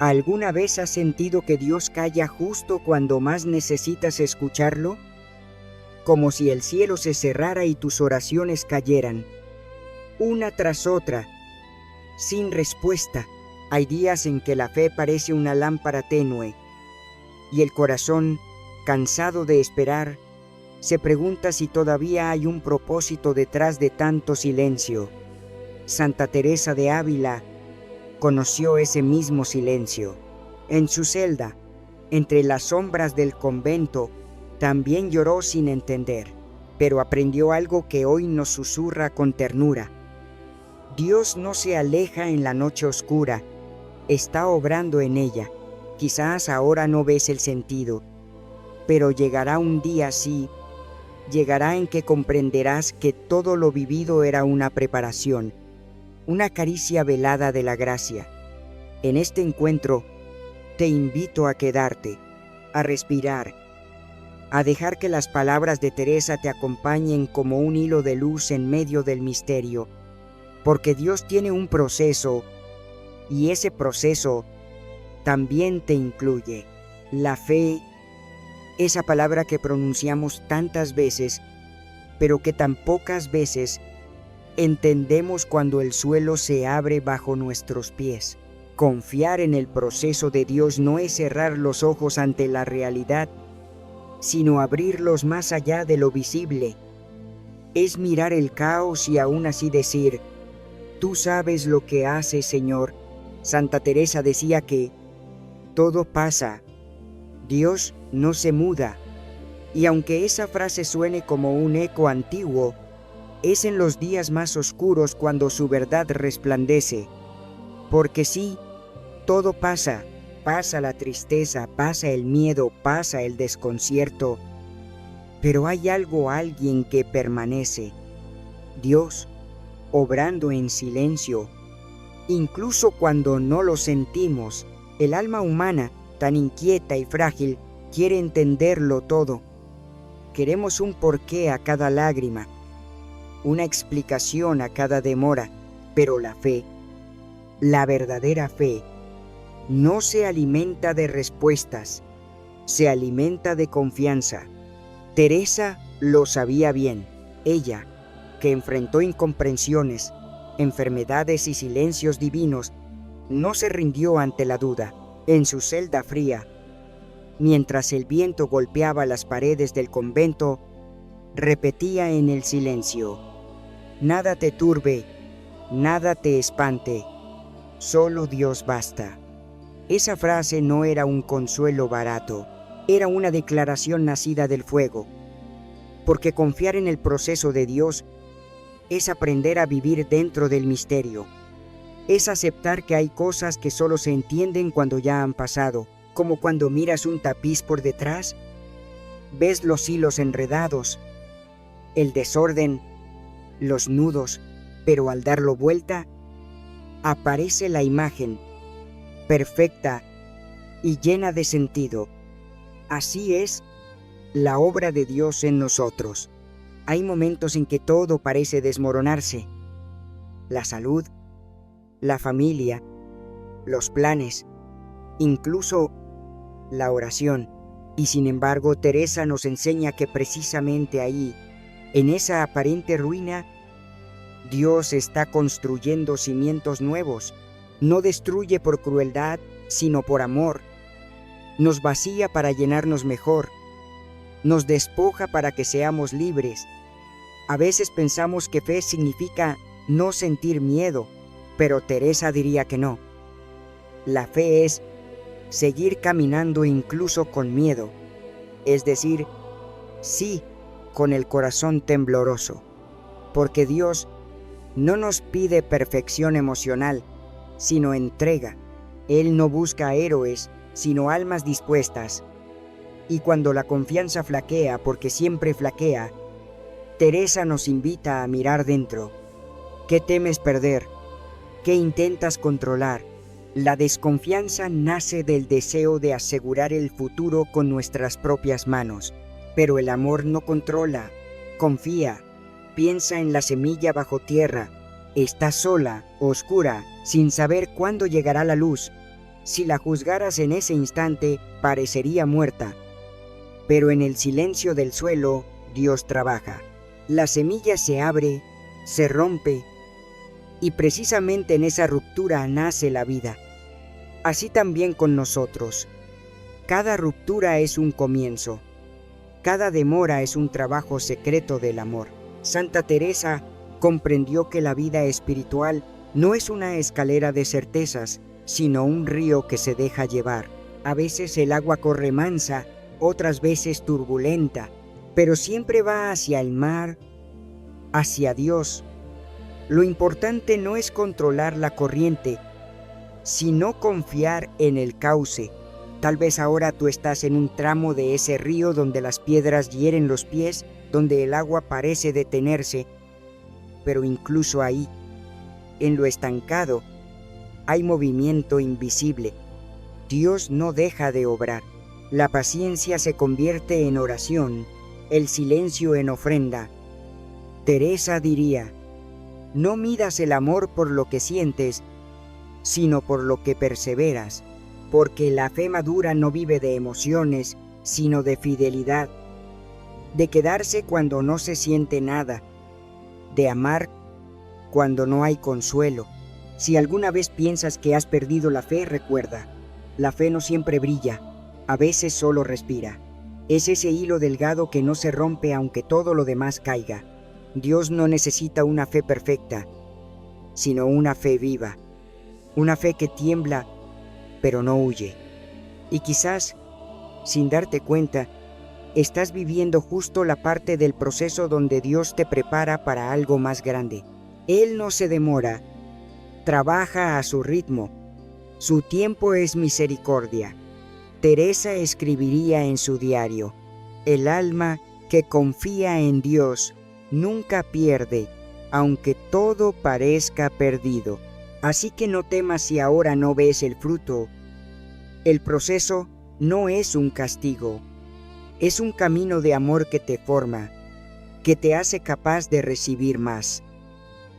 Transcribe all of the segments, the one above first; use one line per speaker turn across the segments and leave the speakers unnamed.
¿Alguna vez has sentido que Dios calla justo cuando más necesitas escucharlo? Como si el cielo se cerrara y tus oraciones cayeran, una tras otra, sin respuesta. Hay días en que la fe parece una lámpara tenue y el corazón, cansado de esperar, se pregunta si todavía hay un propósito detrás de tanto silencio. Santa Teresa de Ávila conoció ese mismo silencio. En su celda, entre las sombras del convento, también lloró sin entender, pero aprendió algo que hoy nos susurra con ternura. Dios no se aleja en la noche oscura, está obrando en ella. Quizás ahora no ves el sentido, pero llegará un día así, llegará en que comprenderás que todo lo vivido era una preparación, una caricia velada de la gracia. En este encuentro, te invito a quedarte, a respirar, a dejar que las palabras de Teresa te acompañen como un hilo de luz en medio del misterio, porque Dios tiene un proceso, y ese proceso también te incluye. La fe, esa palabra que pronunciamos tantas veces, pero que tan pocas veces entendemos cuando el suelo se abre bajo nuestros pies. Confiar en el proceso de Dios no es cerrar los ojos ante la realidad, sino abrirlos más allá de lo visible. Es mirar el caos y aún así decir: tú sabes lo que haces, Señor. Santa Teresa decía que todo pasa, Dios no se muda. Y aunque esa frase suene como un eco antiguo, es en los días más oscuros cuando su verdad resplandece. Porque sí, todo pasa, pasa la tristeza, pasa el miedo, pasa el desconcierto, pero hay alguien que permanece, Dios, obrando en silencio. Incluso cuando no lo sentimos, el alma humana, tan inquieta y frágil, quiere entenderlo todo. Queremos un porqué a cada lágrima, una explicación a cada demora, pero la fe, la verdadera fe, no se alimenta de respuestas, se alimenta de confianza. Teresa lo sabía bien. Ella, que enfrentó incomprensiones, enfermedades y silencios divinos, no se rindió ante la duda. En su celda fría, mientras el viento golpeaba las paredes del convento, repetía en el silencio: nada te turbe, nada te espante, solo Dios basta. Esa frase no era un consuelo barato, era una declaración nacida del fuego, porque confiar en el proceso de Dios es aprender a vivir dentro del misterio. Es aceptar que hay cosas que solo se entienden cuando ya han pasado, como cuando miras un tapiz por detrás, ves los hilos enredados, el desorden, los nudos, pero al darlo vuelta, aparece la imagen, perfecta y llena de sentido. Así es la obra de Dios en nosotros. Hay momentos en que todo parece desmoronarse. La salud, la familia, los planes, incluso la oración. Y sin embargo, Teresa nos enseña que precisamente ahí, en esa aparente ruina, Dios está construyendo cimientos nuevos. No destruye por crueldad, sino por amor. Nos vacía para llenarnos mejor. Nos despoja para que seamos libres. A veces pensamos que fe significa no sentir miedo, pero Teresa diría que no. La fe es seguir caminando incluso con miedo, es decir, sí, con el corazón tembloroso, porque Dios no nos pide perfección emocional, sino entrega. Él no busca héroes, sino almas dispuestas. Y cuando la confianza flaquea, porque siempre flaquea, Teresa nos invita a mirar dentro. ¿Qué temes perder? ¿Qué intentas controlar? La desconfianza nace del deseo de asegurar el futuro con nuestras propias manos. Pero el amor no controla, confía, piensa en la semilla bajo tierra, está sola, oscura, sin saber cuándo llegará la luz. Si la juzgaras en ese instante, parecería muerta. Pero en el silencio del suelo, Dios trabaja. La semilla se abre, se rompe, y precisamente en esa ruptura nace la vida. Así también con nosotros. Cada ruptura es un comienzo. Cada demora es un trabajo secreto del amor. Santa Teresa comprendió que la vida espiritual no es una escalera de certezas, sino un río que se deja llevar. A veces el agua corre mansa, otras veces turbulenta, pero siempre va hacia el mar, hacia Dios. Lo importante no es controlar la corriente, sino confiar en el cauce. Tal vez ahora tú estás en un tramo de ese río donde las piedras hieren los pies, donde el agua parece detenerse, pero incluso ahí, en lo estancado, hay movimiento invisible. Dios no deja de obrar. La paciencia se convierte en oración, el silencio en ofrenda. Teresa diría: no midas el amor por lo que sientes, sino por lo que perseveras, porque la fe madura no vive de emociones, sino de fidelidad, de quedarse cuando no se siente nada, de amar cuando no hay consuelo. Si alguna vez piensas que has perdido la fe, recuerda, la fe no siempre brilla, a veces solo respira. Es ese hilo delgado que no se rompe aunque todo lo demás caiga. Dios no necesita una fe perfecta, sino una fe viva, una fe que tiembla, pero no huye. Y quizás, sin darte cuenta, estás viviendo justo la parte del proceso donde Dios te prepara para algo más grande. Él no se demora, trabaja a su ritmo. Su tiempo es misericordia. Teresa escribiría en su diario: el alma que confía en Dios nunca pierde, aunque todo parezca perdido. Así que no temas si ahora no ves el fruto. El proceso no es un castigo, es un camino de amor que te forma, que te hace capaz de recibir más.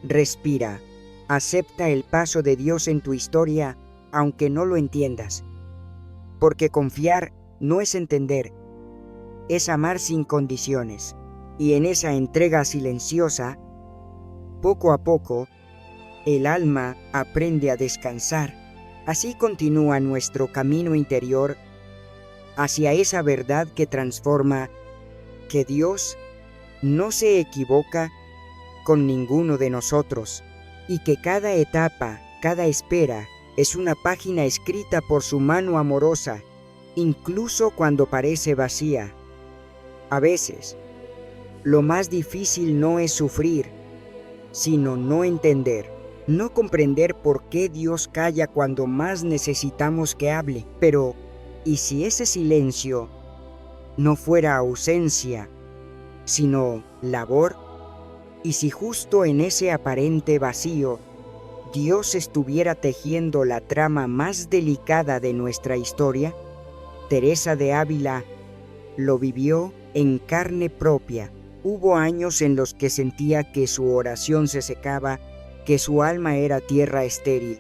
Respira, acepta el paso de Dios en tu historia, aunque no lo entiendas. Porque confiar no es entender, es amar sin condiciones. Y en esa entrega silenciosa, poco a poco, el alma aprende a descansar. Así continúa nuestro camino interior hacia esa verdad que transforma, que Dios no se equivoca con ninguno de nosotros, y que cada etapa, cada espera, es una página escrita por su mano amorosa, incluso cuando parece vacía. A veces, lo más difícil no es sufrir, sino no entender, no comprender por qué Dios calla cuando más necesitamos que hable. Pero, ¿y si ese silencio no fuera ausencia, sino labor? ¿Y si justo en ese aparente vacío, Dios estuviera tejiendo la trama más delicada de nuestra historia? Teresa de Ávila lo vivió en carne propia. Hubo años en los que sentía que su oración se secaba, que su alma era tierra estéril.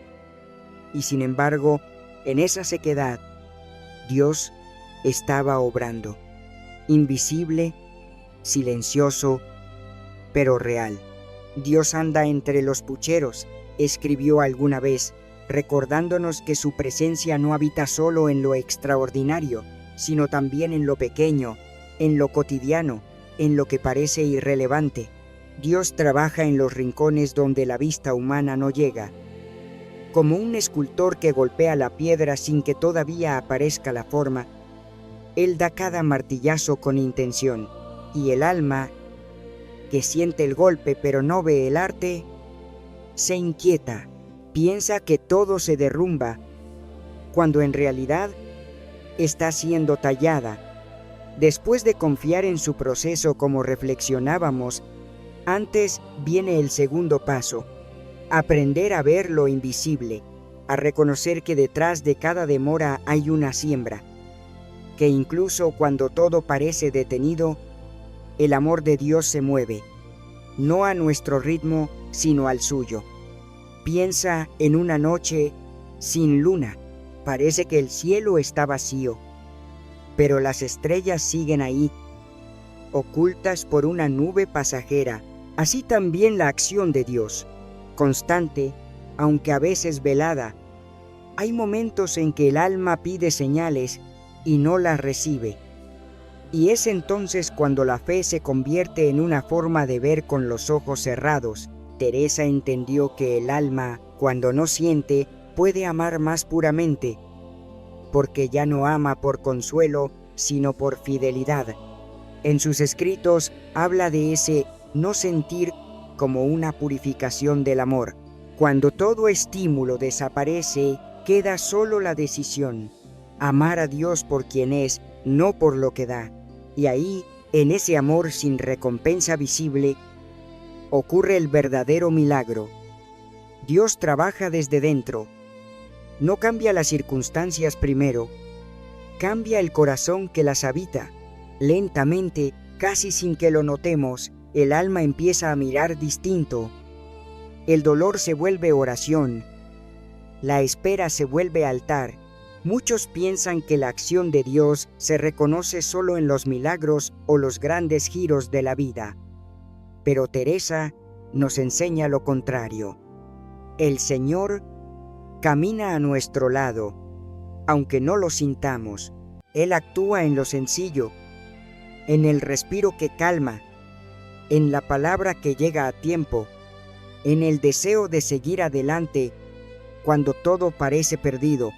Y sin embargo, en esa sequedad, Dios estaba obrando, invisible, silencioso, pero real. Dios anda entre los pucheros, escribió alguna vez, recordándonos que su presencia no habita solo en lo extraordinario, sino también en lo pequeño, en lo cotidiano, en lo que parece irrelevante. Dios trabaja en los rincones donde la vista humana no llega. Como un escultor que golpea la piedra sin que todavía aparezca la forma, Él da cada martillazo con intención, y el alma, que siente el golpe pero no ve el arte, se inquieta, piensa que todo se derrumba, cuando en realidad está siendo tallada. Después de confiar en su proceso como reflexionábamos, antes viene el segundo paso: aprender a ver lo invisible, a reconocer que detrás de cada demora hay una siembra, que incluso cuando todo parece detenido, el amor de Dios se mueve, no a nuestro ritmo, sino al suyo. Piensa en una noche sin luna, Parece que el cielo está vacío, pero las estrellas siguen ahí, ocultas por una nube pasajera. Así también la acción de Dios, constante, aunque a veces velada. Hay momentos en que el alma pide señales y no las recibe. Y es entonces cuando la fe se convierte en una forma de ver con los ojos cerrados. Teresa entendió que el alma, cuando no siente, puede amar más puramente, porque ya no ama por consuelo, sino por fidelidad. En sus escritos habla de ese no sentir como una purificación del amor. Cuando todo estímulo desaparece, queda solo la decisión: amar a Dios por quien es, no por lo que da. Y ahí, en ese amor sin recompensa visible, ocurre el verdadero milagro. Dios trabaja desde dentro. No cambia las circunstancias primero, cambia el corazón que las habita. Lentamente, casi sin que lo notemos, el alma empieza a mirar distinto. El dolor se vuelve oración, la espera se vuelve altar. Muchos piensan que la acción de Dios se reconoce solo en los milagros o los grandes giros de la vida. Pero Teresa nos enseña lo contrario. El Señor camina a nuestro lado, aunque no lo sintamos. Él actúa en lo sencillo, en el respiro que calma, en la palabra que llega a tiempo, en el deseo de seguir adelante cuando todo parece perdido.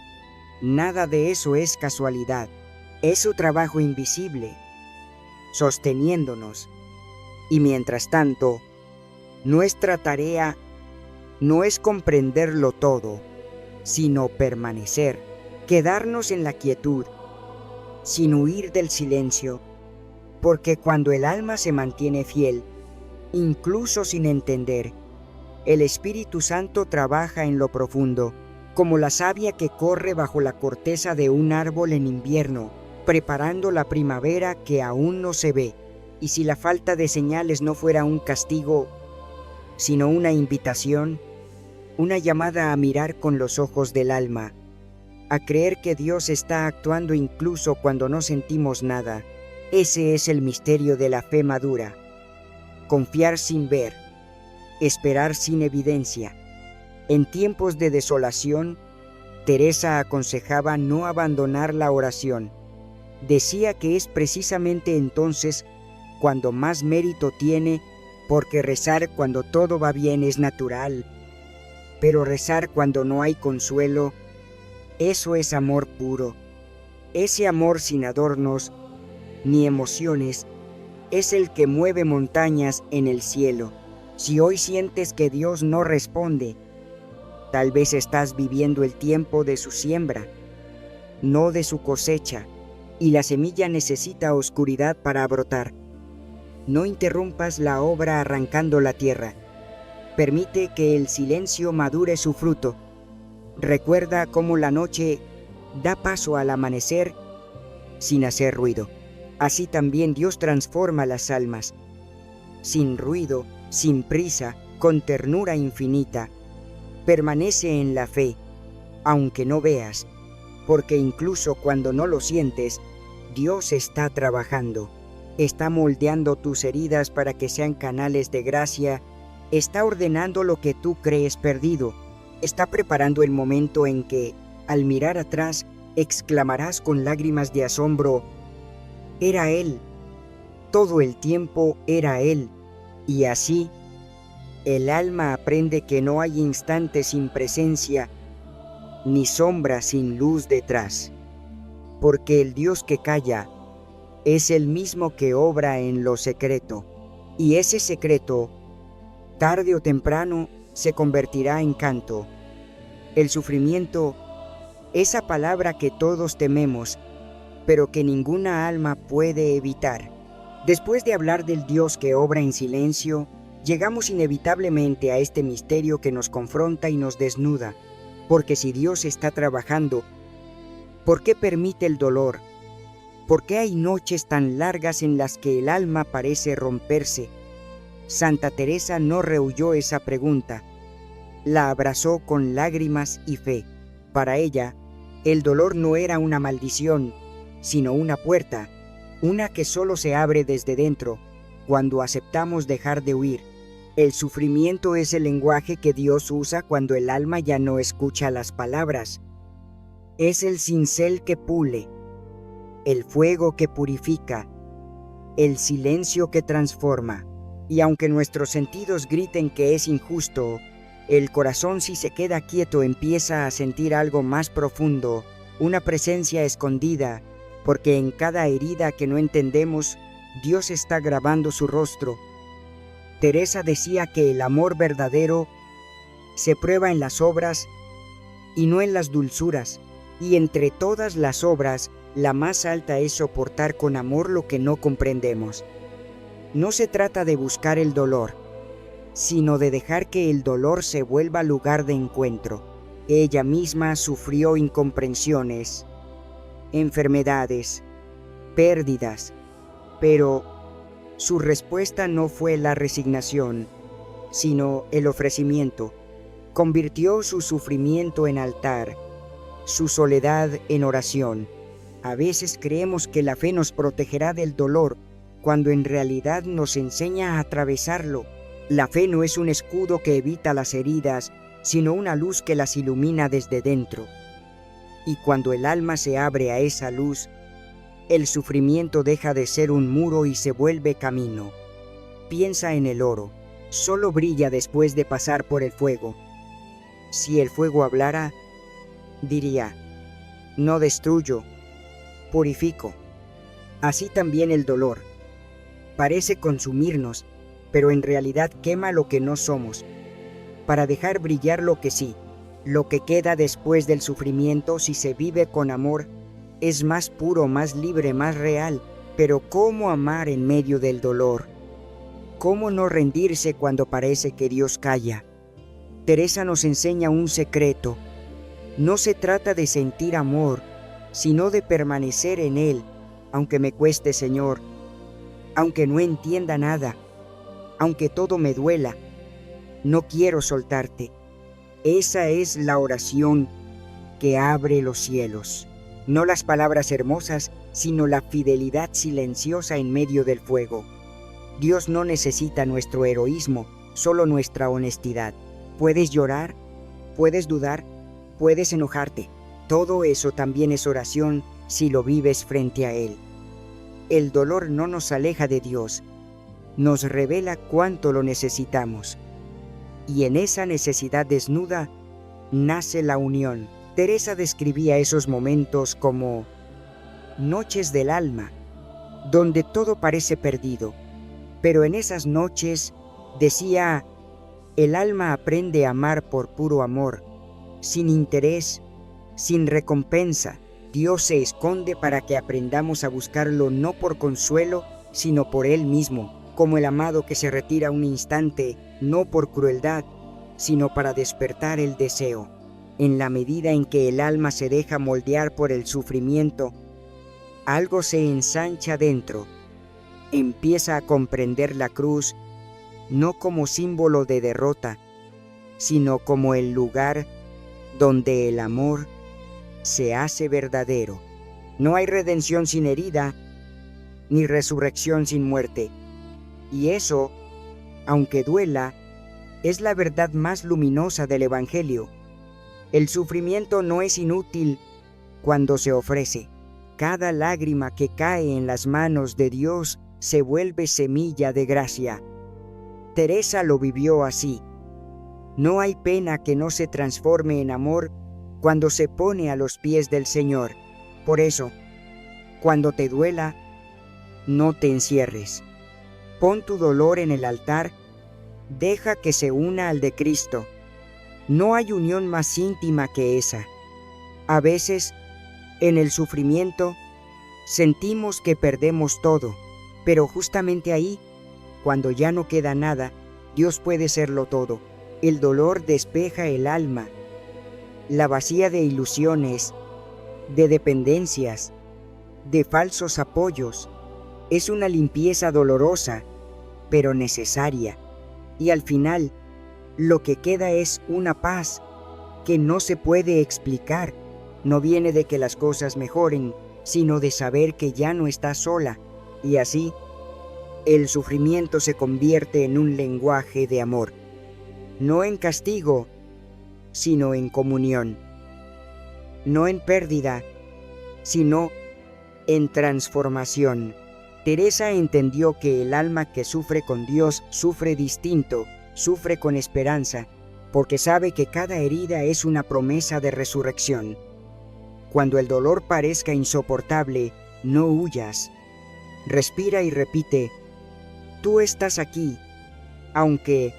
Nada de eso es casualidad. Es su trabajo invisible, sosteniéndonos. Y mientras tanto, nuestra tarea no es comprenderlo todo, sino permanecer, quedarnos en la quietud, sin huir del silencio, porque cuando el alma se mantiene fiel, incluso sin entender, el Espíritu Santo trabaja en lo profundo, como la savia que corre bajo la corteza de un árbol en invierno, preparando la primavera que aún no se ve. Y si la falta de señales no fuera un castigo, sino una invitación, una llamada a mirar con los ojos del alma, a creer que Dios está actuando incluso cuando no sentimos nada. Ese es el misterio de la fe madura. Confiar sin ver, esperar sin evidencia. En tiempos de desolación, Teresa aconsejaba no abandonar la oración. Decía que es precisamente entonces cuando más mérito tiene, porque rezar cuando todo va bien es natural, pero rezar cuando no hay consuelo, eso es amor puro. Ese amor sin adornos ni emociones es el que mueve montañas en el cielo. Si hoy sientes que Dios no responde, tal vez estás viviendo el tiempo de su siembra, no de su cosecha, y la semilla necesita oscuridad para brotar. No interrumpas la obra arrancando la tierra. Permite que el silencio madure su fruto. Recuerda cómo la noche da paso al amanecer sin hacer ruido. Así también Dios transforma las almas, sin ruido, sin prisa, con ternura infinita. Permanece en la fe, aunque no veas, porque incluso cuando no lo sientes, Dios está trabajando. Está moldeando tus heridas para que sean canales de gracia. Está ordenando lo que tú crees perdido. Está preparando el momento en que, al mirar atrás, exclamarás con lágrimas de asombro: era Él. Todo el tiempo era Él. Y así, el alma aprende que no hay instante sin presencia, ni sombra sin luz detrás. Porque el Dios que calla es el mismo que obra en lo secreto. Y ese secreto, tarde o temprano, se convertirá en canto. El sufrimiento, esa palabra que todos tememos, pero que ninguna alma puede evitar. Después de hablar del Dios que obra en silencio, llegamos inevitablemente a este misterio que nos confronta y nos desnuda. Porque si Dios está trabajando, ¿por qué permite el dolor? ¿Por qué hay noches tan largas en las que el alma parece romperse? Santa Teresa no rehuyó esa pregunta. La abrazó con lágrimas y fe. Para ella, El dolor no era una maldición, sino una puerta, una que solo se abre desde dentro, cuando aceptamos dejar de huir. El sufrimiento es el lenguaje que Dios usa cuando el alma ya no escucha las palabras. Es el cincel que pule, el fuego que purifica, el silencio que transforma. Y aunque nuestros sentidos griten que es injusto, el corazón, si se queda quieto, empieza a sentir algo más profundo, una presencia escondida, porque en cada herida que no entendemos, Dios está grabando su rostro. Teresa decía que el amor verdadero se prueba en las obras y no en las dulzuras, y entre todas las obras, la más alta es soportar con amor lo que no comprendemos. No se trata de buscar el dolor, sino de dejar que el dolor se vuelva lugar de encuentro. Ella misma sufrió incomprensiones, enfermedades, pérdidas, pero su respuesta no fue la resignación, sino el ofrecimiento. Convirtió su sufrimiento en altar, su soledad en oración. A veces creemos que la fe nos protegerá del dolor, cuando en realidad nos enseña a atravesarlo. La fe no es un escudo que evita las heridas, sino una luz que las ilumina desde dentro. Y cuando el alma se abre a esa luz, el sufrimiento deja de ser un muro y se vuelve camino. Piensa en el oro, solo brilla después de pasar por el fuego. Si el fuego hablara, diría: no destruyo, purifico. Así también el dolor. Parece consumirnos, pero en realidad quema lo que no somos, para dejar brillar lo que sí. Lo que queda después del sufrimiento, si se vive con amor, es más puro, más libre, más real. Pero ¿cómo amar en medio del dolor? ¿Cómo no rendirse cuando parece que Dios calla? Teresa nos enseña un secreto. No se trata de sentir amor, sino de permanecer en él, aunque me cueste, Señor, aunque no entienda nada, aunque todo me duela. No quiero soltarte. Esa es la oración que abre los cielos. No las palabras hermosas, sino la fidelidad silenciosa en medio del fuego. Dios no necesita nuestro heroísmo, solo nuestra honestidad. Puedes llorar, puedes dudar, puedes enojarte. Todo eso también es oración si lo vives frente a Él. El dolor no nos aleja de Dios, nos revela cuánto lo necesitamos. Y en esa necesidad desnuda nace la unión. Teresa describía esos momentos como noches del alma, donde todo parece perdido. Pero en esas noches, decía, el alma aprende a amar por puro amor, sin interés, sin recompensa. Dios se esconde para que aprendamos a buscarlo no por consuelo, sino por Él mismo, como el amado que se retira un instante, no por crueldad, sino para despertar el deseo. En la medida en que el alma se deja moldear por el sufrimiento, algo se ensancha dentro. Empieza a comprender la cruz no como símbolo de derrota, sino como el lugar donde el amor se hace verdadero. No hay redención sin herida, ni resurrección sin muerte. Y eso, aunque duela, es la verdad más luminosa del Evangelio. El sufrimiento no es inútil cuando se ofrece. Cada lágrima que cae en las manos de Dios se vuelve semilla de gracia. Teresa lo vivió así. No hay pena que no se transforme en amor cuando se pone a los pies del Señor. Por eso, cuando te duela, no te encierres. Pon tu dolor en el altar, deja que se una al de Cristo. No hay unión más íntima que esa. A veces, en el sufrimiento, sentimos que perdemos todo, pero justamente ahí, cuando ya no queda nada, Dios puede serlo todo. El dolor despeja el alma, la vacía de ilusiones, de dependencias, de falsos apoyos. Es una limpieza dolorosa, pero necesaria. Y al final, lo que queda es una paz que no se puede explicar, No viene de que las cosas mejoren, sino de saber que ya no estás sola, y así el sufrimiento se convierte en un lenguaje de amor, no en castigo, sino en comunión, no en pérdida, sino en transformación. Teresa entendió que el alma que sufre con Dios sufre distinto, sufre con esperanza, porque sabe que cada herida es una promesa de resurrección. Cuando el dolor parezca insoportable, no huyas. Respira y repite: tú estás aquí, aunque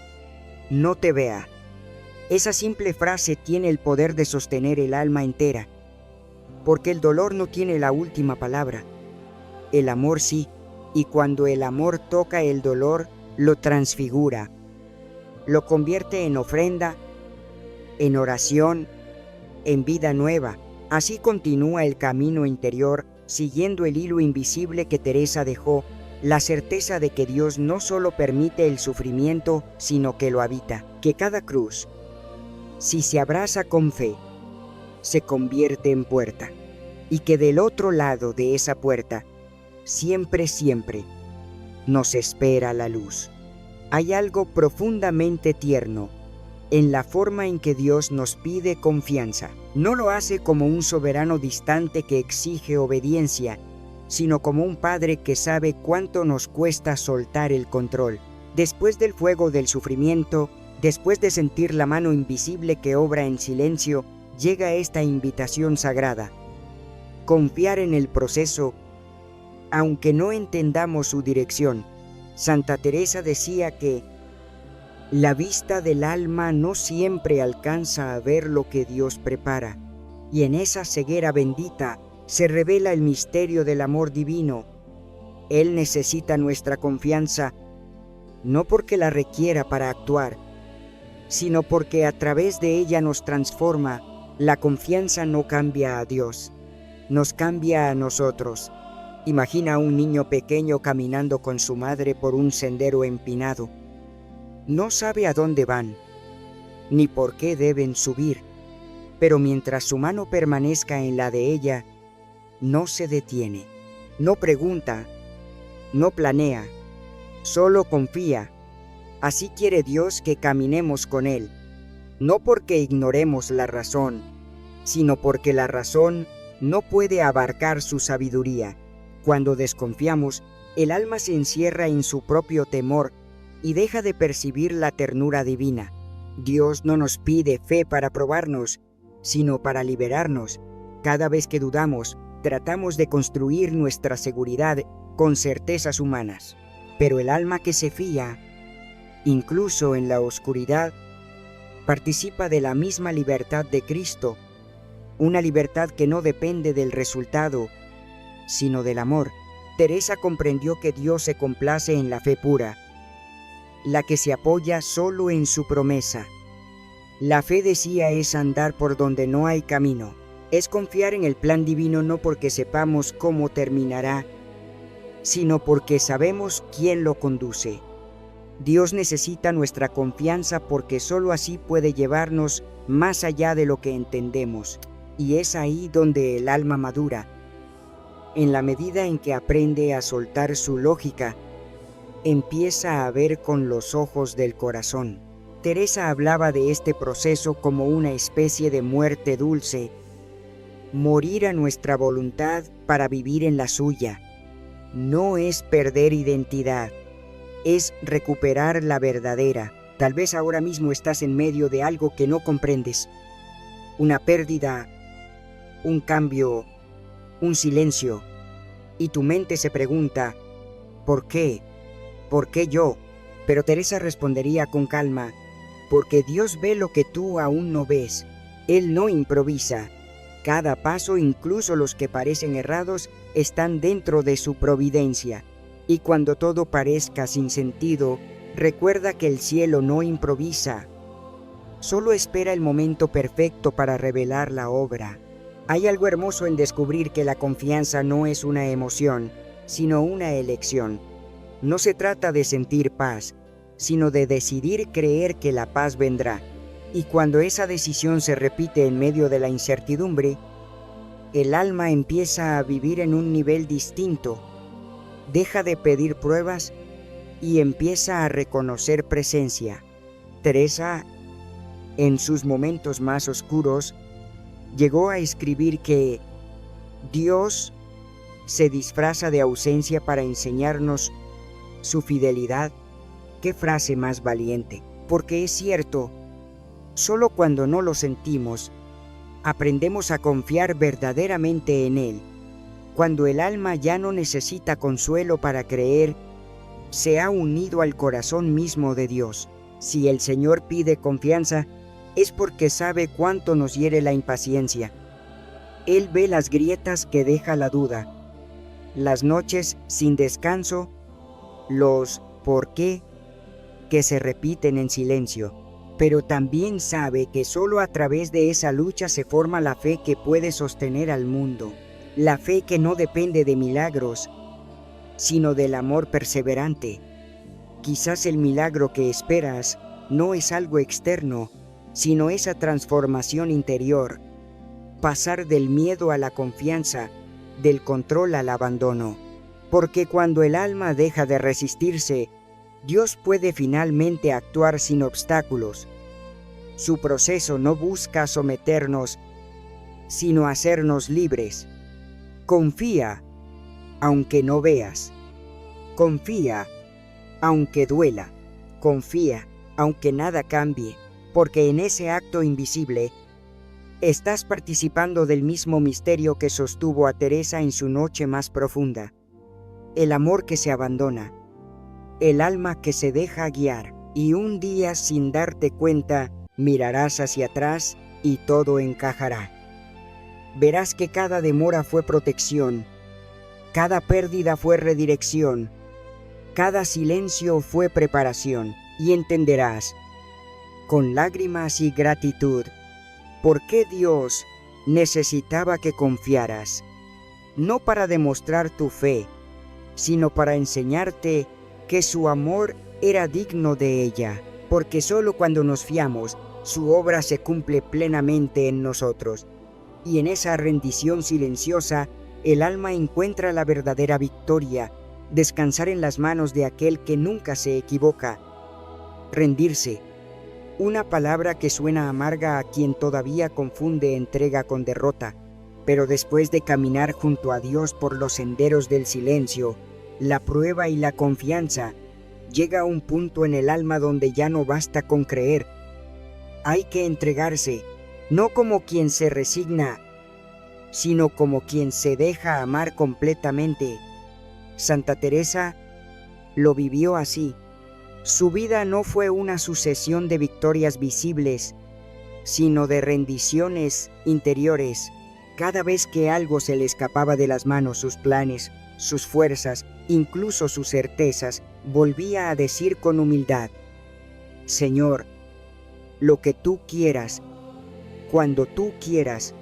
no te vea. Esa simple frase tiene el poder de sostener el alma entera, porque el dolor no tiene la última palabra. El amor sí, y cuando el amor toca el dolor, lo transfigura, lo convierte en ofrenda, en oración, en vida nueva. Así continúa el camino interior, siguiendo el hilo invisible que Teresa dejó, la certeza de que Dios no solo permite el sufrimiento, sino que lo habita, que cada cruz, si se abraza con fe, se convierte en puerta, y que del otro lado de esa puerta, siempre, siempre, nos espera la luz. Hay algo profundamente tierno en la forma en que Dios nos pide confianza. No lo hace como un soberano distante que exige obediencia, sino como un padre que sabe cuánto nos cuesta soltar el control. Después del fuego del sufrimiento, después de sentir la mano invisible que obra en silencio, llega esta invitación sagrada: confiar en el proceso, aunque no entendamos su dirección. Santa Teresa decía que la vista del alma no siempre alcanza a ver lo que Dios prepara, y en esa ceguera bendita se revela el misterio del amor divino. Él necesita nuestra confianza, no porque la requiera para actuar, sino porque a través de ella nos transforma. La confianza no cambia a Dios, nos cambia a nosotros. Imagina a un niño pequeño caminando con su madre por un sendero empinado. No sabe a dónde van, ni por qué deben subir, pero mientras su mano permanezca en la de ella, no se detiene, no pregunta, no planea, solo confía. Así quiere Dios que caminemos con Él, no porque ignoremos la razón, sino porque la razón no puede abarcar su sabiduría. Cuando desconfiamos, el alma se encierra en su propio temor y deja de percibir la ternura divina. Dios no nos pide fe para probarnos, sino para liberarnos. Cada vez que dudamos, tratamos de construir nuestra seguridad con certezas humanas. Pero el alma que se fía, incluso en la oscuridad, participa de la misma libertad de Cristo, una libertad que no depende del resultado, sino del amor. Teresa comprendió que Dios se complace en la fe pura, la que se apoya solo en su promesa. La fe, decía, es andar por donde no hay camino, es confiar en el plan divino no porque sepamos cómo terminará, sino porque sabemos quién lo conduce. Dios necesita nuestra confianza porque solo así puede llevarnos más allá de lo que entendemos, y es ahí donde el alma madura, en la medida en que aprende a soltar su lógica, empieza a ver con los ojos del corazón. Teresa hablaba de este proceso como una especie de muerte dulce, morir a nuestra voluntad para vivir en la suya. No es perder identidad, es recuperar la verdadera. Tal vez ahora mismo estás en medio de algo que no comprendes, una pérdida, un cambio, un silencio, y tu mente se pregunta: ¿por qué? ¿Por qué yo? Pero Teresa respondería con calma: porque Dios ve lo que tú aún no ves. Él no improvisa. Cada paso, incluso los que parecen errados, están dentro de su providencia. Y cuando todo parezca sin sentido, recuerda que el cielo no improvisa. Solo espera el momento perfecto para revelar la obra. Hay algo hermoso en descubrir que la confianza no es una emoción, sino una elección. No se trata de sentir paz, sino de decidir creer que la paz vendrá. Y cuando esa decisión se repite en medio de la incertidumbre, el alma empieza a vivir en un nivel distinto, deja de pedir pruebas y empieza a reconocer presencia. Teresa, en sus momentos más oscuros, llegó a escribir que Dios se disfraza de ausencia para enseñarnos su fidelidad. Qué frase más valiente, porque es cierto, solo cuando no lo sentimos, aprendemos a confiar verdaderamente en Él. Cuando el alma ya no necesita consuelo para creer, se ha unido al corazón mismo de Dios. Si el Señor pide confianza, es porque sabe cuánto nos hiere la impaciencia. Él ve las grietas que deja la duda, las noches sin descanso, los ¿por qué? Que se repiten en silencio. Pero también sabe que solo a través de esa lucha se forma la fe que puede sostener al mundo. La fe que no depende de milagros, sino del amor perseverante. Quizás el milagro que esperas no es algo externo, sino esa transformación interior. Pasar del miedo a la confianza, del control al abandono. Porque cuando el alma deja de resistirse, Dios puede finalmente actuar sin obstáculos. Su proceso no busca someternos, sino hacernos libres. Confía, aunque no veas. Confía, aunque duela. Confía, aunque nada cambie, porque en ese acto invisible estás participando del mismo misterio que sostuvo a Teresa en su noche más profunda. El amor que se abandona, el alma que se deja guiar, y un día sin darte cuenta, mirarás hacia atrás y todo encajará. Verás que cada demora fue protección, cada pérdida fue redirección, cada silencio fue preparación, y entenderás, con lágrimas y gratitud, por qué Dios necesitaba que confiaras, no para demostrar tu fe, sino para enseñarte que su amor era digno de ella, porque solo cuando nos fiamos, su obra se cumple plenamente en nosotros, y en esa rendición silenciosa, el alma encuentra la verdadera victoria, descansar en las manos de aquel que nunca se equivoca. Rendirse, una palabra que suena amarga a quien todavía confunde entrega con derrota, pero después de caminar junto a Dios por los senderos del silencio, la prueba y la confianza, llega a un punto en el alma donde ya no basta con creer. Hay que entregarse, no como quien se resigna, sino como quien se deja amar completamente. Santa Teresa lo vivió así. Su vida no fue una sucesión de victorias visibles, sino de rendiciones interiores. Cada vez que algo se le escapaba de las manos, sus planes, sus fuerzas, incluso sus certezas, volvía a decir con humildad: Señor, lo que tú quieras, cuando tú quieras,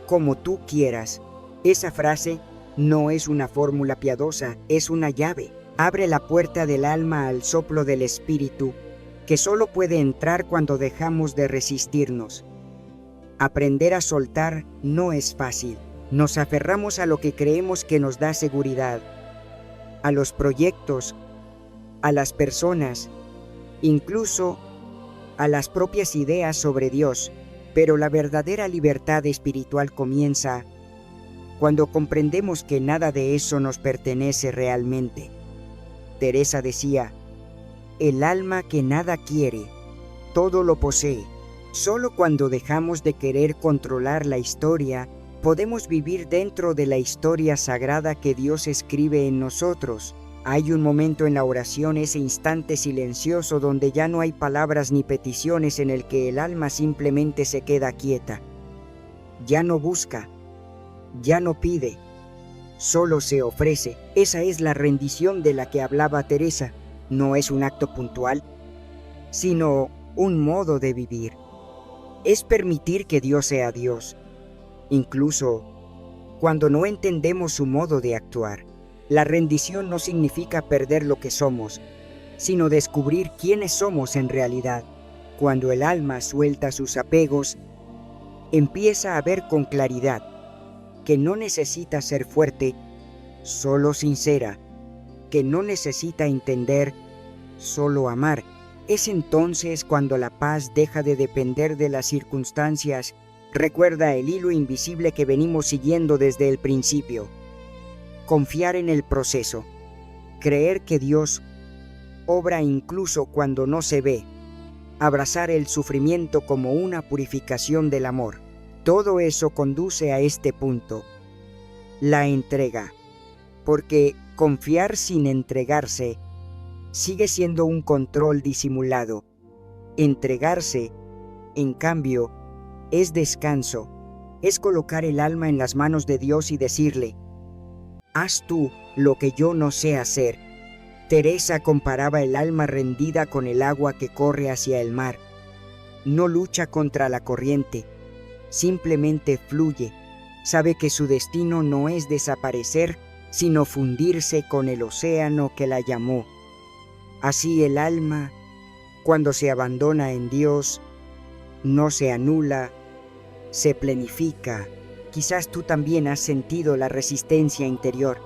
como tú quieras. Esa frase no es una fórmula piadosa, es una llave. Abre la puerta del alma al soplo del Espíritu, que solo puede entrar cuando dejamos de resistirnos. Aprender a soltar no es fácil. Nos aferramos a lo que creemos que nos da seguridad, a los proyectos, a las personas, incluso a las propias ideas sobre Dios, pero la verdadera libertad espiritual comienza cuando comprendemos que nada de eso nos pertenece realmente. Teresa decía: el alma que nada quiere, todo lo posee. Solo cuando dejamos de querer controlar la historia, podemos vivir dentro de la historia sagrada que Dios escribe en nosotros. Hay un momento en la oración, ese instante silencioso donde ya no hay palabras ni peticiones, en el que el alma simplemente se queda quieta. Ya no busca, ya no pide, solo se ofrece. Esa es la rendición de la que hablaba Teresa. No es un acto puntual, sino un modo de vivir. Es permitir que Dios sea Dios, incluso cuando no entendemos su modo de actuar. La rendición no significa perder lo que somos, sino descubrir quiénes somos en realidad. Cuando el alma suelta sus apegos, empieza a ver con claridad que no necesita ser fuerte, solo sincera, que no necesita entender, solo amar. Es entonces cuando la paz deja de depender de las circunstancias. Recuerda el hilo invisible que venimos siguiendo desde el principio. Confiar en el proceso. Creer que Dios obra incluso cuando no se ve. Abrazar el sufrimiento como una purificación del amor. Todo eso conduce a este punto, la entrega. Porque confiar sin entregarse sigue siendo un control disimulado. Entregarse, en cambio, es descanso, es colocar el alma en las manos de Dios y decirle: haz tú lo que yo no sé hacer. Teresa comparaba el alma rendida con el agua que corre hacia el mar. No lucha contra la corriente, simplemente fluye. Sabe que su destino no es desaparecer, sino fundirse con el océano que la llamó. Así el alma, cuando se abandona en Dios, no se anula, se plenifica. Quizás tú también has sentido la resistencia interior.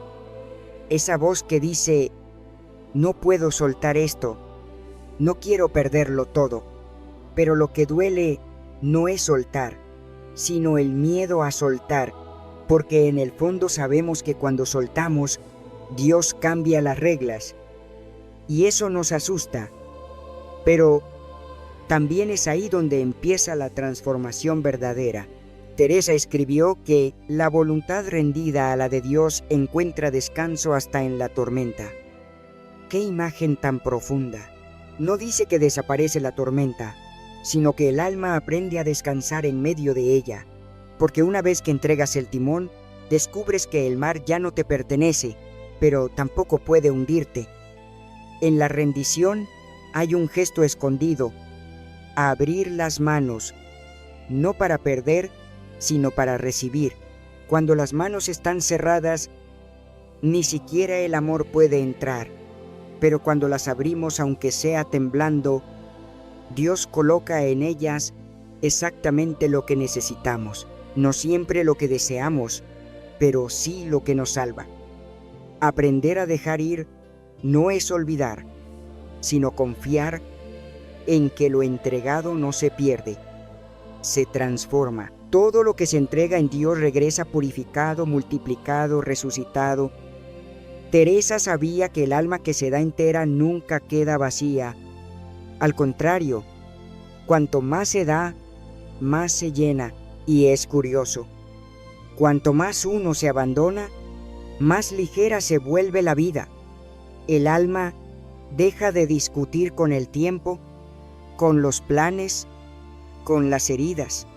Esa voz que dice: no puedo soltar esto, no quiero perderlo todo. Pero lo que duele no es soltar, sino el miedo a soltar, porque en el fondo sabemos que cuando soltamos, Dios cambia las reglas. Y eso nos asusta. Pero también es ahí donde empieza la transformación verdadera. Teresa escribió que la voluntad rendida a la de Dios encuentra descanso hasta en la tormenta. ¡Qué imagen tan profunda! No dice que desaparece la tormenta, sino que el alma aprende a descansar en medio de ella, porque una vez que entregas el timón, descubres que el mar ya no te pertenece, pero tampoco puede hundirte. En la rendición hay un gesto escondido: abrir las manos, no para perder, sino para recibir. Cuando las manos están cerradas, ni siquiera el amor puede entrar. Pero cuando las abrimos, aunque sea temblando, Dios coloca en ellas exactamente lo que necesitamos. No siempre lo que deseamos, pero sí lo que nos salva. Aprender a dejar ir no es olvidar, sino confiar en que lo entregado no se pierde, se transforma. Todo lo que se entrega en Dios regresa purificado, multiplicado, resucitado. Teresa sabía que el alma que se da entera nunca queda vacía. Al contrario, cuanto más se da, más se llena. Y es curioso, cuanto más uno se abandona, más ligera se vuelve la vida. El alma deja de discutir con el tiempo, con los planes, con las heridas.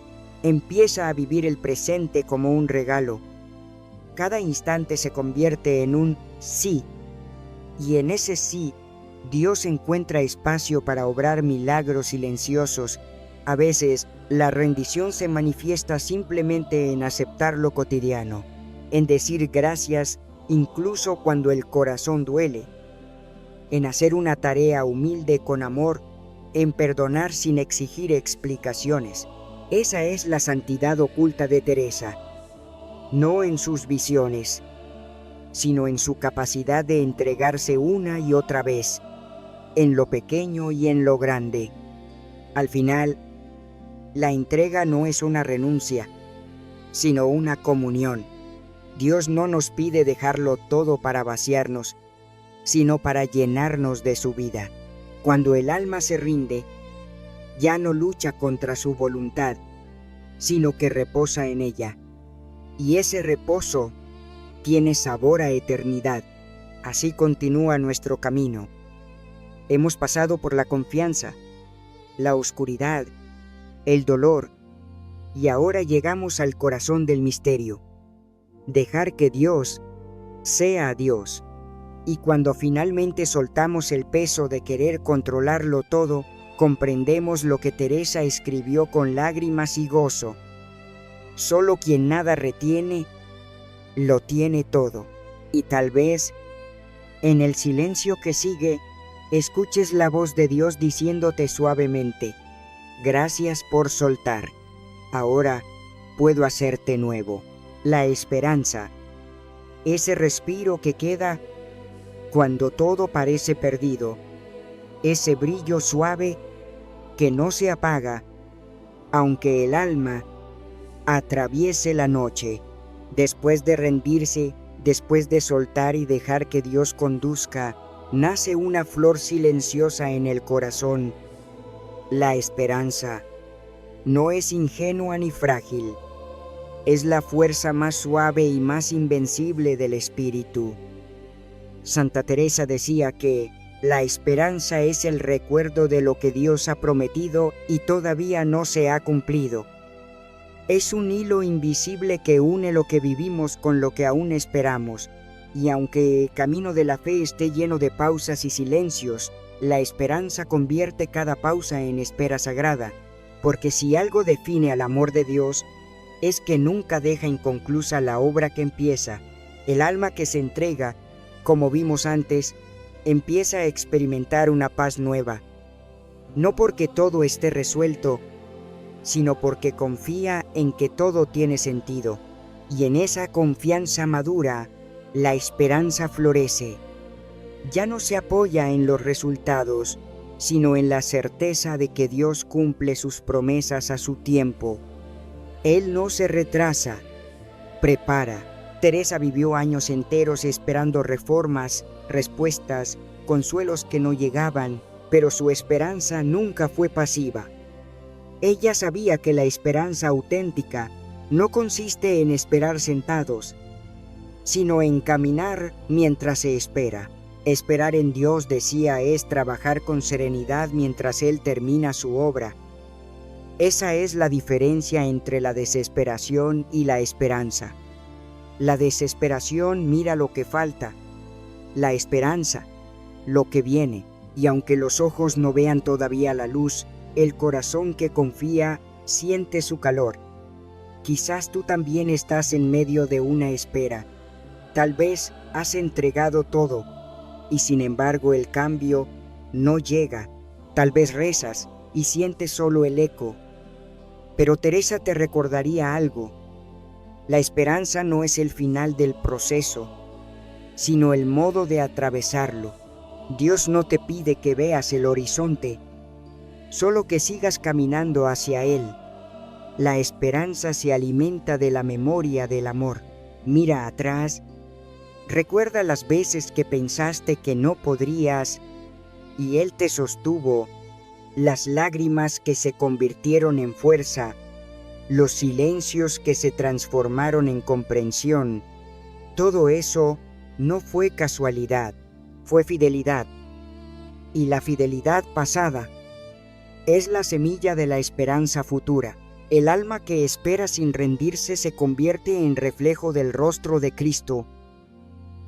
Empieza a vivir el presente como un regalo. Cada instante se convierte en un sí, y en ese sí, Dios encuentra espacio para obrar milagros silenciosos. A veces, la rendición se manifiesta simplemente en aceptar lo cotidiano, en decir gracias incluso cuando el corazón duele, en hacer una tarea humilde con amor, en perdonar sin exigir explicaciones. Esa es la santidad oculta de Teresa, no en sus visiones, sino en su capacidad de entregarse una y otra vez, en lo pequeño y en lo grande. Al final, la entrega no es una renuncia, sino una comunión. Dios no nos pide dejarlo todo para vaciarnos, sino para llenarnos de su vida. Cuando el alma se rinde, ya no lucha contra su voluntad, sino que reposa en ella. Y ese reposo tiene sabor a eternidad. Así continúa nuestro camino. Hemos pasado por la confianza, la oscuridad, el dolor, y ahora llegamos al corazón del misterio. Dejar que Dios sea Dios. Y cuando finalmente soltamos el peso de querer controlarlo todo, comprendemos lo que Teresa escribió con lágrimas y gozo. Solo quien nada retiene, lo tiene todo. Y tal vez, en el silencio que sigue, escuches la voz de Dios diciéndote suavemente: gracias por soltar. Ahora puedo hacerte nuevo. La esperanza, ese respiro que queda cuando todo parece perdido, ese brillo suave que no se apaga, aunque el alma atraviese la noche. Después de rendirse, después de soltar y dejar que Dios conduzca, nace una flor silenciosa en el corazón. La esperanza no es ingenua ni frágil, es la fuerza más suave y más invencible del espíritu. Santa Teresa decía que la esperanza es el recuerdo de lo que Dios ha prometido y todavía no se ha cumplido. Es un hilo invisible que une lo que vivimos con lo que aún esperamos, y aunque el camino de la fe esté lleno de pausas y silencios, la esperanza convierte cada pausa en espera sagrada, porque si algo define al amor de Dios, es que nunca deja inconclusa la obra que empieza. El alma que se entrega, como vimos antes, empieza a experimentar una paz nueva, no porque todo esté resuelto, sino porque confía en que todo tiene sentido, y en esa confianza madura, la esperanza florece. Ya no se apoya en los resultados, sino en la certeza de que Dios cumple sus promesas a su tiempo. Él no se retrasa, prepara. Teresa vivió años enteros esperando reformas, respuestas, consuelos que no llegaban, pero su esperanza nunca fue pasiva. Ella sabía que la esperanza auténtica no consiste en esperar sentados, sino en caminar mientras se espera. Esperar en Dios, decía, es trabajar con serenidad mientras Él termina su obra. Esa es la diferencia entre la desesperación y la esperanza. La desesperación mira lo que falta, la esperanza, lo que viene, y aunque los ojos no vean todavía la luz, el corazón que confía siente su calor. Quizás tú también estás en medio de una espera. Tal vez has entregado todo, y sin embargo el cambio no llega. Tal vez rezas y sientes solo el eco. Pero Teresa te recordaría algo. La esperanza no es el final del proceso, sino el modo de atravesarlo. Dios no te pide que veas el horizonte, solo que sigas caminando hacia Él. La esperanza se alimenta de la memoria del amor. Mira atrás, recuerda las veces que pensaste que no podrías, y Él te sostuvo, las lágrimas que se convirtieron en fuerza, los silencios que se transformaron en comprensión. Todo eso no fue casualidad, fue fidelidad. Y la fidelidad pasada es la semilla de la esperanza futura. El alma que espera sin rendirse se convierte en reflejo del rostro de Cristo,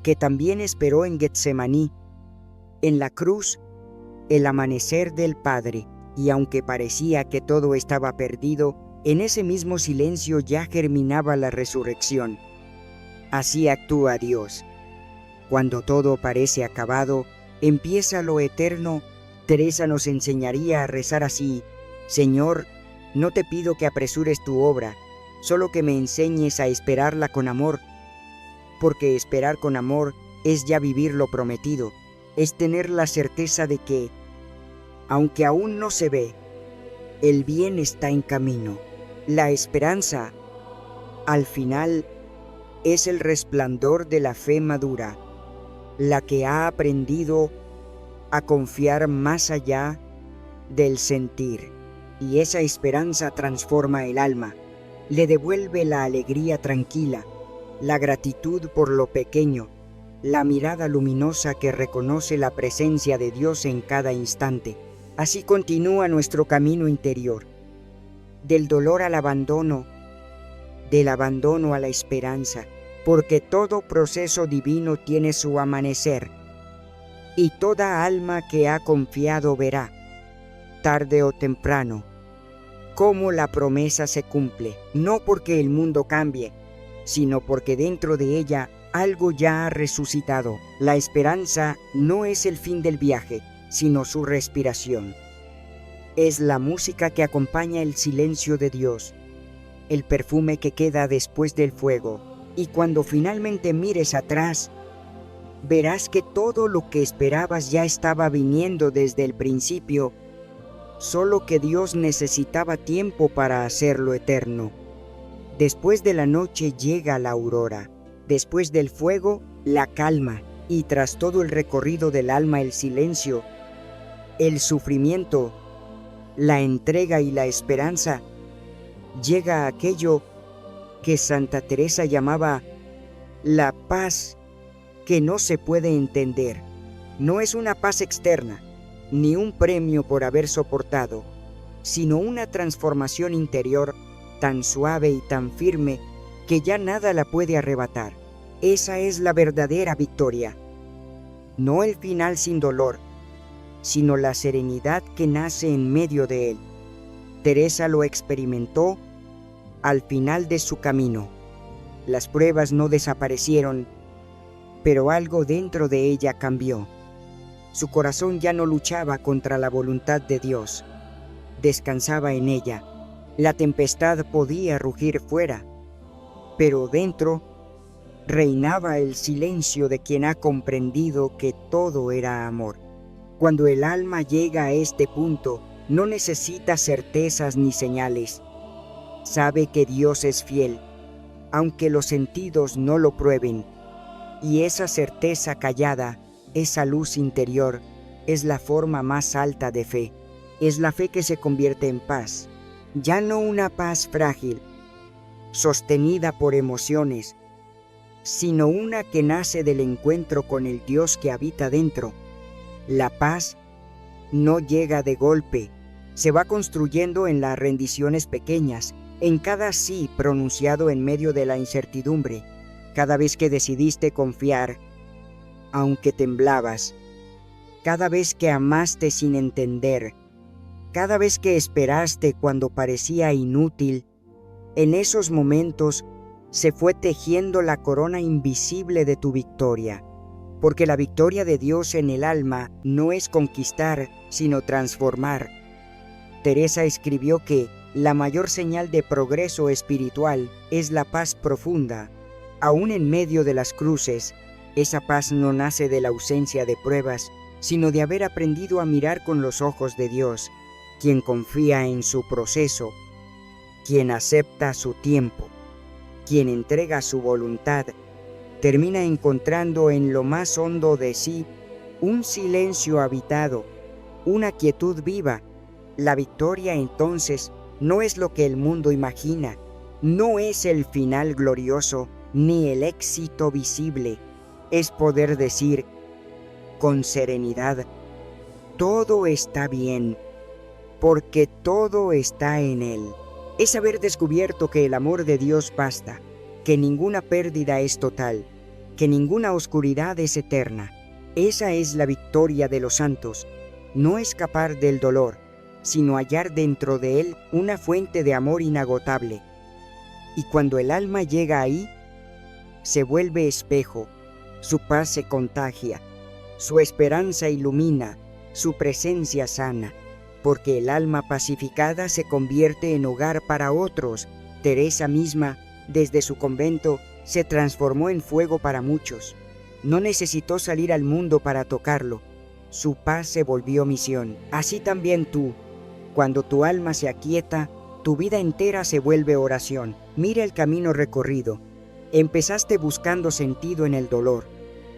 que también esperó en Getsemaní, en la cruz, el amanecer del Padre, y aunque parecía que todo estaba perdido, en ese mismo silencio ya germinaba la resurrección. Así actúa Dios. Cuando todo parece acabado, empieza lo eterno. Teresa nos enseñaría a rezar así: Señor, no te pido que apresures tu obra, solo que me enseñes a esperarla con amor, porque esperar con amor es ya vivir lo prometido, es tener la certeza de que, aunque aún no se ve, el bien está en camino. La esperanza, al final, es el resplandor de la fe madura, la que ha aprendido a confiar más allá del sentir. Y esa esperanza transforma el alma, le devuelve la alegría tranquila, la gratitud por lo pequeño, la mirada luminosa que reconoce la presencia de Dios en cada instante. Así continúa nuestro camino interior, del dolor al abandono, del abandono a la esperanza, porque todo proceso divino tiene su amanecer, y toda alma que ha confiado verá, tarde o temprano, cómo la promesa se cumple, no porque el mundo cambie, sino porque dentro de ella algo ya ha resucitado. La esperanza no es el fin del viaje, sino su respiración. Es la música que acompaña el silencio de Dios, el perfume que queda después del fuego, Y cuando finalmente mires atrás, verás que todo lo que esperabas ya estaba viniendo desde el principio, solo que Dios necesitaba tiempo para hacerlo eterno. Después de la noche llega la aurora, después del fuego, la calma, y tras todo el recorrido del alma, el silencio, el sufrimiento, la entrega y la esperanza, llega aquello que Santa Teresa llamaba la paz que no se puede entender. No es una paz externa, ni un premio por haber soportado, sino una transformación interior tan suave y tan firme que ya nada la puede arrebatar. Esa es la verdadera victoria. No el final sin dolor, sino la serenidad que nace en medio de él. Teresa lo experimentó al final de su camino. Las pruebas no desaparecieron, pero algo dentro de ella cambió. Su corazón ya no luchaba contra la voluntad de Dios. Descansaba en ella. La tempestad podía rugir fuera, pero dentro reinaba el silencio de quien ha comprendido que todo era amor. Cuando el alma llega a este punto, no necesita certezas ni señales. Sabe que Dios es fiel, aunque los sentidos no lo prueben. Y esa certeza callada, esa luz interior, es la forma más alta de fe. Es la fe que se convierte en paz. Ya no una paz frágil, sostenida por emociones, sino una que nace del encuentro con el Dios que habita dentro. La paz no llega de golpe, se va construyendo en las rendiciones pequeñas, en cada sí pronunciado en medio de la incertidumbre, cada vez que decidiste confiar, aunque temblabas, cada vez que amaste sin entender, cada vez que esperaste cuando parecía inútil. En esos momentos se fue tejiendo la corona invisible de tu victoria, porque la victoria de Dios en el alma no es conquistar, sino transformar. Teresa escribió que la mayor señal de progreso espiritual es la paz profunda. Aún en medio de las cruces, esa paz no nace de la ausencia de pruebas, sino de haber aprendido a mirar con los ojos de Dios, quien confía en su proceso, quien acepta su tiempo, quien entrega su voluntad, termina encontrando en lo más hondo de sí un silencio habitado, una quietud viva. La victoria entonces no es lo que el mundo imagina, no es el final glorioso ni el éxito visible. Es poder decir con serenidad: todo está bien, porque todo está en Él. Es haber descubierto que el amor de Dios basta, que ninguna pérdida es total, que ninguna oscuridad es eterna. Esa es la victoria de los santos, no escapar del dolor, sino hallar dentro de él una fuente de amor inagotable. Y cuando el alma llega ahí, se vuelve espejo, su paz se contagia, su esperanza ilumina, su presencia sana, porque el alma pacificada se convierte en hogar para otros. Teresa misma, desde su convento, se transformó en fuego para muchos. No necesitó salir al mundo para tocarlo. Su paz se volvió misión. Así también tú, cuando tu alma se aquieta, tu vida entera se vuelve oración. Mira el camino recorrido. Empezaste buscando sentido en el dolor.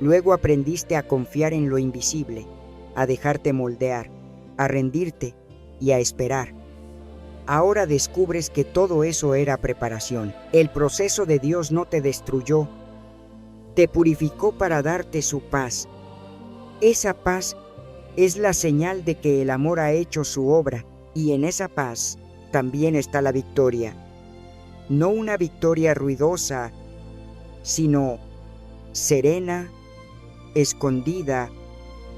Luego aprendiste a confiar en lo invisible, a dejarte moldear, a rendirte y a esperar. Ahora descubres que todo eso era preparación. El proceso de Dios no te destruyó, te purificó para darte su paz. Esa paz es la señal de que el amor ha hecho su obra, y en esa paz también está la victoria. No una victoria ruidosa, sino serena, escondida,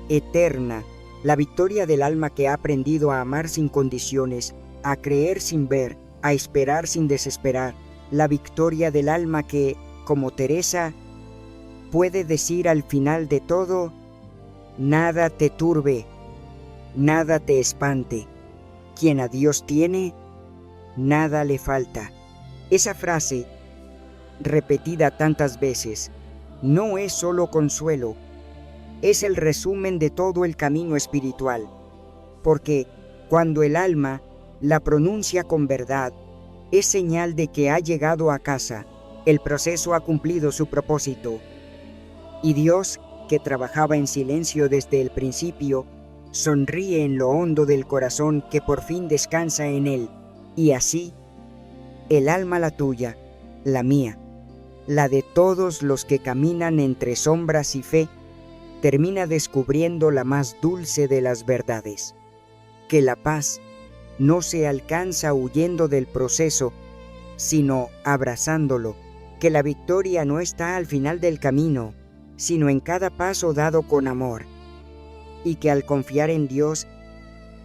eterna. La victoria del alma que ha aprendido a amar sin condiciones, a creer sin ver, a esperar sin desesperar. La victoria del alma que, como Teresa, puede decir al final de todo: nada te turbe, nada te espante. Quien a Dios tiene, nada le falta. Esa frase repetida tantas veces, no es solo consuelo, es el resumen de todo el camino espiritual, porque cuando el alma la pronuncia con verdad, es señal de que ha llegado a casa, el proceso ha cumplido su propósito. Y Dios, que trabajaba en silencio desde el principio, sonríe en lo hondo del corazón que por fin descansa en él, y así, el alma la tuya, la mía, la de todos los que caminan entre sombras y fe, termina descubriendo la más dulce de las verdades, que la paz no se alcanza huyendo del proceso, sino abrazándolo, que la victoria no está al final del camino, sino en cada paso dado con amor, y que al confiar en Dios,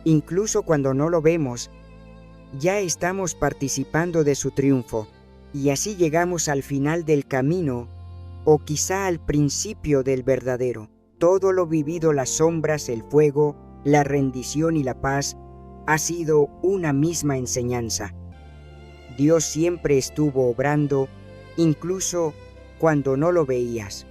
incluso cuando no lo vemos, ya estamos participando de su triunfo, y así llegamos al final del camino, o quizá al principio del verdadero. Todo lo vivido, las sombras, el fuego, la rendición y la paz, ha sido una misma enseñanza. Dios siempre estuvo obrando, incluso cuando no lo veías.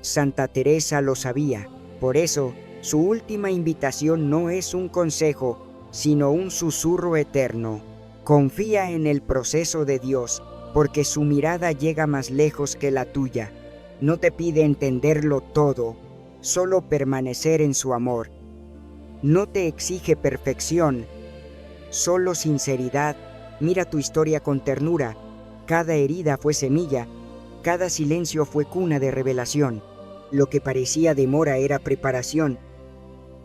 Santa Teresa lo sabía, por eso su última invitación no es un consejo, sino un susurro eterno. Confía en el proceso de Dios, porque su mirada llega más lejos que la tuya. No te pide entenderlo todo, solo permanecer en su amor. No te exige perfección, solo sinceridad. Mira tu historia con ternura. Cada herida fue semilla, cada silencio fue cuna de revelación. Lo que parecía demora era preparación,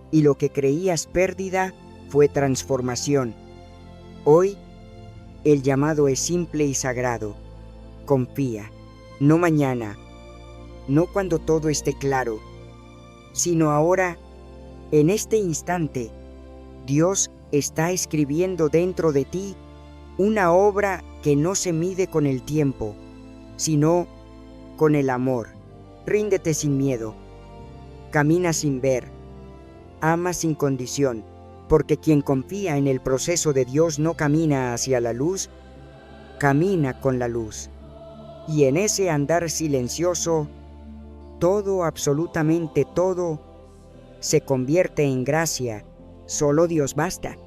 y lo que creías pérdida fue transformación. Hoy, el llamado es simple y sagrado. Confía, no mañana, no cuando todo esté claro, sino ahora, en este instante. Dios está escribiendo dentro de ti una obra que no se mide con el tiempo, sino con el amor. Ríndete sin miedo, camina sin ver, ama sin condición, porque quien confía en el proceso de Dios no camina hacia la luz, camina con la luz. Y en ese andar silencioso, todo, absolutamente todo, se convierte en gracia. Solo Dios basta.